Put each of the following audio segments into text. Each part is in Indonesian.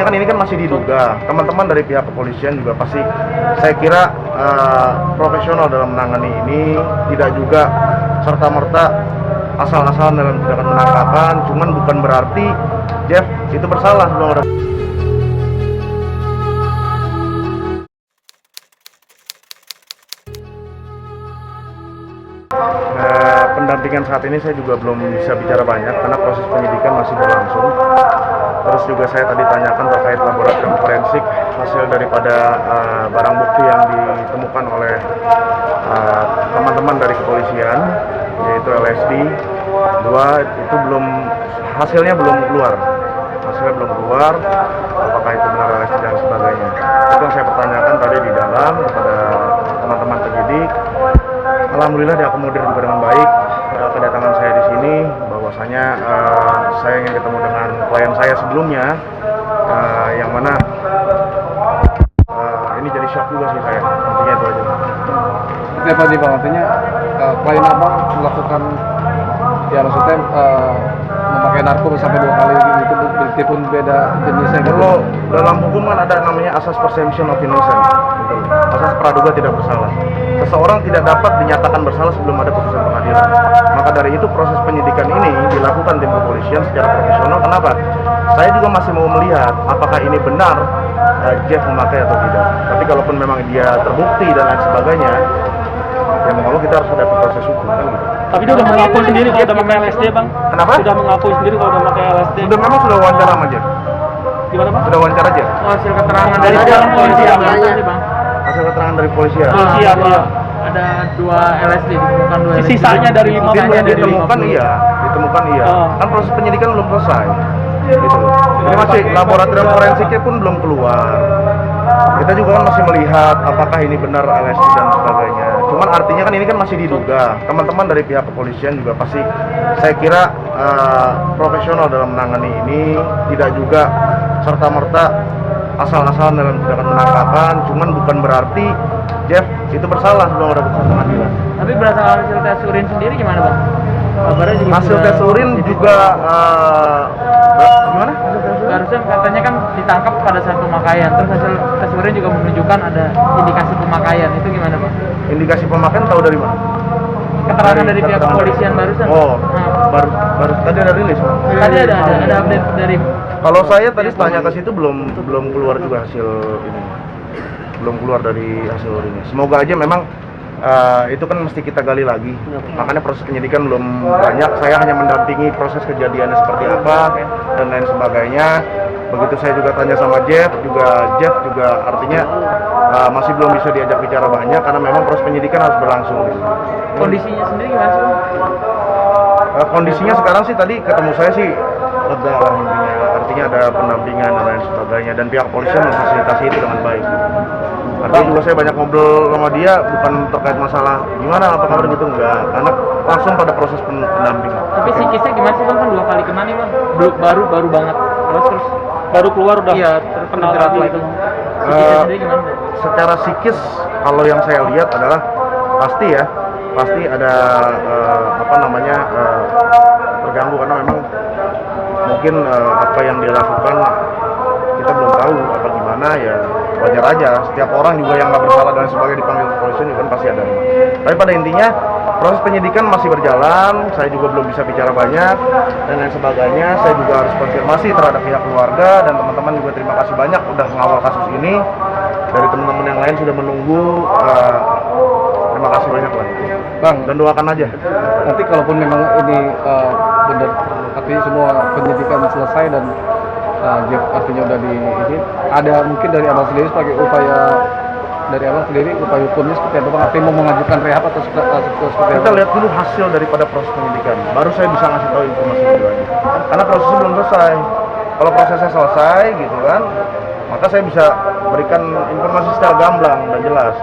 artinya kan ini kan masih diduga. Teman-teman dari pihak kepolisian juga pasti saya kira profesional dalam menangani ini, tidak juga serta-merta asal-asalan dalam tindakan penangkapan. Cuman bukan berarti Jeff itu bersalah sebelum ada. Pendampingan saat ini saya juga belum bisa bicara banyak karena proses penyidikan masih berlangsung. Terus juga saya tadi tanyakan terkait laboratorium forensik hasil daripada barang bukti yang ditemukan oleh teman-teman dari kepolisian, yaitu LSD 2, itu hasilnya belum keluar. Apakah itu benar LSD dan sebagainya. Itu yang saya pertanyakan tadi di dalam kepada teman-teman penyidik. Alhamdulillah diakomodir juga dengan baik. Kedatangan saya di sini bahwasanya saya ingin ketemu dengan klien saya sebelumnya, yang mana ini jadi shock juga sih saya. Intinya itu aja. Apa nih Bang, artinya klien Abang melakukan ya maksudnya memakai narkoba sampai 2 kali gitu, meskipun beda jenisnya gitu. Kalau dalam hukum kan ada namanya asas presumption of innocence, gitu. Asas praduga tidak bersalah. Seseorang tidak dapat dinyatakan bersalah sebelum ada putusan pengadilan. Maka dari itu proses penyidikan ini dilakukan tim kepolisian secara profesional. Kenapa? Saya juga masih mau melihat apakah ini benar Jeff memakai atau tidak. Tapi kalaupun memang dia terbukti dan lain sebagainya, ya mau kita harus hadapi proses hukum kan gitu. Tapi dia udah mengaku sendiri kalau udah pakai LSD, Bang. Kenapa? Sudah mengaku sendiri kalau udah pakai LSD. Sudah wawancara sama Jeff. Gimana, Bang? Sudah wawancara Jeff. Hasil keterangan dari polisi apa sih, Bang? Hasil keterangan dari polisi ya. Ada 2 LSD ditemukan 2 LSD. Sisanya dari 50. Ditemukan iya. Kan proses penyidikan belum selesai. Gitu. Ini masih laboratorium forensiknya pun belum keluar. Kita juga kan masih melihat apakah ini benar LSD dan sebagainya. Cuman artinya kan ini kan masih diduga. Teman-teman dari pihak kepolisian juga pasti saya kira profesional dalam menangani ini, tidak juga serta-merta asal-asalan dalam tindakan penangkapan. Cuman bukan berarti Jeff itu bersalah sebelum ada putusan pengadilan. Tapi berdasarkan hasil tes urin sendiri gimana, Bang? Kabarnya juga hasil tes urin juga gimana? Harusnya katanya kan ditangkap pada saat pemakaian, terus hasil tes urin juga menunjukkan ada indikasi pemakaian. Itu gimana, Bang? Indikasi pemakaian tahu dari mana? Keterangan dari pihak kepolisian barusan. Baru tadi ada rilis. Tadi ada update dari. Kalau saya tadi tanya ke situ belum keluar juga hasil ini. Belum keluar dari hasil urinnya. Semoga aja memang itu kan mesti kita gali lagi. Makanya proses penyidikan belum banyak. Saya hanya mendampingi proses kejadiannya seperti apa dan lain sebagainya. Begitu saya juga tanya sama Jeff juga artinya masih belum bisa diajak bicara banyak karena memang proses penyidikan harus berlangsung. Kondisinya sendiri gimana sih? Kondisinya sekarang sih tadi ketemu saya sih lega lah intinya. Artinya ada pendampingan dan lain sebagainya dan pihak polisian memfasilitasi itu dengan baik. Artinya juga saya banyak ngobrol sama dia bukan terkait masalah gimana apa kabar gitu, enggak, karena langsung pada proses pendampingan. Tapi psikisnya gimana sih, Bang? Kan 2 kali kena nih, Bang. Baru banget. Terus baru keluar udah terkenal lagi itu. Psikisnya sendiri gimana? Secara psikis kalau yang saya lihat adalah pasti ada terganggu karena memang mungkin apa yang dia lakukan kita belum tahu apa gimana, ya wajar aja. Setiap orang juga yang nggak bersalah dan sebagainya dipanggil kepolisian juga kan pasti ada. Tapi pada intinya proses penyidikan masih berjalan. Saya juga belum bisa bicara banyak dan lain sebagainya. Saya juga harus konfirmasi terhadap pihak keluarga dan teman-teman juga terima kasih banyak udah mengawal kasus ini. Dari teman-teman yang lain sudah menunggu. Terima kasih banyak lah, Bang, dan doakan aja. Nanti kalaupun memang ini benar, artinya semua penyidikan selesai dan Jeff artinya udah ini, ada mungkin dari Abang sendiri sebagai upaya hukumnya seperti apa, Bang? Artinya mau mengajukan rehab atau seperti apa? Kita lihat dulu hasil daripada proses penyidikan, baru saya bisa ngasih tahu informasi lebih lanjut. Karena prosesnya belum selesai. Kalau prosesnya selesai gitu kan, maka saya bisa berikan informasi secara gamblang dan jelas.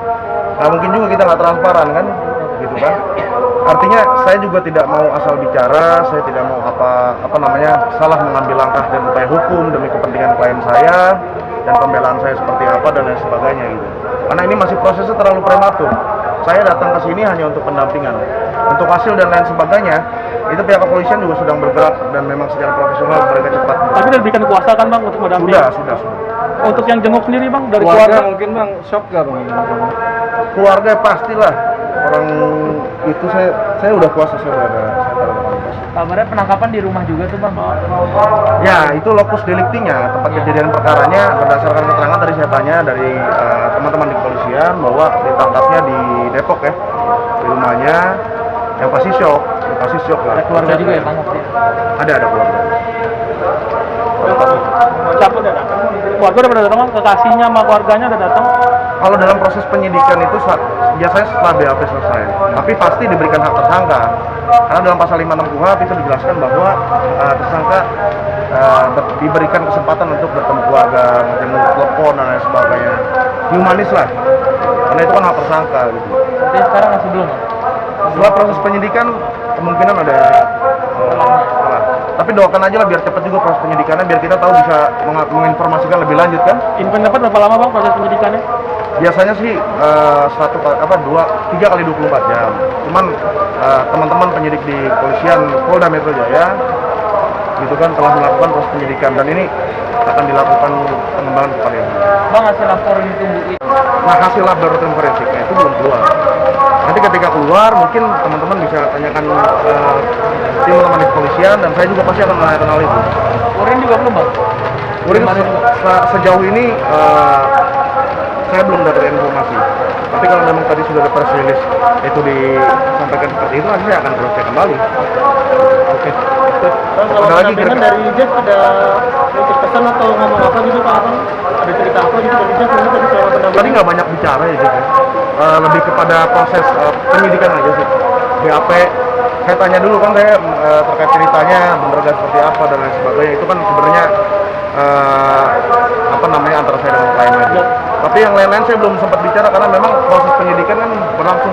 Nah mungkin juga kita nggak transparan kan, gitu kan. Artinya saya juga tidak mau asal bicara, saya tidak mau salah mengambil langkah dan upaya hukum demi kepentingan klien saya dan pembelaan saya seperti apa dan lain sebagainya gitu. Karena ini masih prosesnya terlalu prematur. Saya datang ke sini hanya untuk pendampingan. Untuk hasil dan lain sebagainya, itu pihak kepolisian juga sedang bergerak dan memang secara profesional mereka cepat. Tapi udah diberikan kuasa kan bang untuk mendampingi? Sudah. Untuk yang jenguk sendiri bang dari keluarga keluarga? mungkin bang shock gak bang? Keluarga pastilah, orang itu saya udah kuasa, saya udah ada, saya tahu. Kabarnya penangkapan di rumah juga tuh bang? Ya, itu lokus deliktinya, tempat kejadian perkaranya berdasarkan keterangan tadi saya tanya dari teman-teman di kepolisian bahwa ditangkapnya di Depok ya, di rumahnya, yang pasti shock lah. Ada keluarga juga ya bang? Ada keluarga. Siapa udah datang? Keluarga udah pada datang bang? Kekasihnya sama keluarganya udah datang? Kalau dalam proses penyidikan itu biasanya setelah BAP selesai, tapi pasti diberikan hak tersangka. Karena dalam pasal 56 KUHP itu dijelaskan bahwa tersangka diberikan kesempatan untuk bertemu keluarga, menjenguk, telepon dan lain sebagainya. Humanis lah, karena itu kan hak tersangka gitu. Tapi sekarang masih belum? Setelah proses penyidikan kemungkinan ada salah. Tapi doakan aja lah biar cepat juga proses penyidikannya, biar kita tahu bisa menginformasikan lebih lanjut kan. Info dapat berapa lama bang proses penyidikannya? Biasanya sih 3 kali 24 jam. Cuman teman-teman penyidik di kepolisian Polda Metro Jaya itu kan telah melakukan proses penyidikan dan ini akan dilakukan pengembangan kepada yang Bang hasil laporan ditunggu itu? Nah, hasil laboratorium forensiknya itu belum keluar. Nanti ketika keluar mungkin teman-teman bisa tanyakan tim teman di kepolisian dan saya juga pasti akan menanyakan hal itu. Urin juga belum bang? Urin sejauh ini saya belum dapat informasi. Tapi kalau memang tadi sudah ada press release itu disampaikan seperti itu, nanti saya akan cross check kembali. Oke. Kalau Ada lagi dari Jeff ada pesan atau ngomong apa gitu Pak Abang? Ada cerita apa gitu dari Jeff tadi selama pendampingan? Tadi nggak banyak bicara ya gitu. Lebih kepada proses penyidikan aja sih. BAP saya tanya dulu kan saya terkait ceritanya bener gak seperti apa dan lain sebagainya, itu kan sebenarnya antara saya dengan klien aja. Tapi yang lain-lain saya belum sempat bicara karena memang proses penyidikan kan berlangsung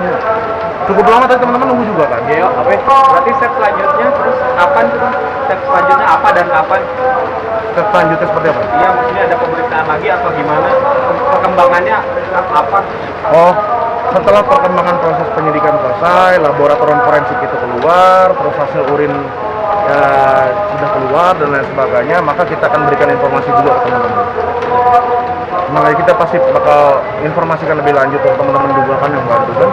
cukup lama, tadi teman-teman nunggu juga kan. Ya, berarti step selanjutnya terus kapan tuh bang? Step selanjutnya apa dan kapan? Step selanjutnya seperti apa? Iya, maksudnya ada pemeriksaan lagi atau gimana? Perkembangannya apa? Oh, setelah perkembangan proses penyidikan selesai, laboratorium forensik itu keluar, terus hasil urin sudah keluar dan lain sebagainya, maka kita akan berikan informasi juga ke teman-teman. Makanya kita pasti bakal informasikan lebih lanjut ke teman-teman juga kan yang bantu kan.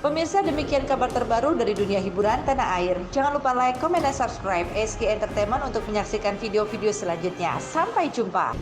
Pemirsa, demikian kabar terbaru dari dunia hiburan tanah air. Jangan lupa like, comment, dan subscribe SK Entertainment untuk menyaksikan video-video selanjutnya. Sampai jumpa.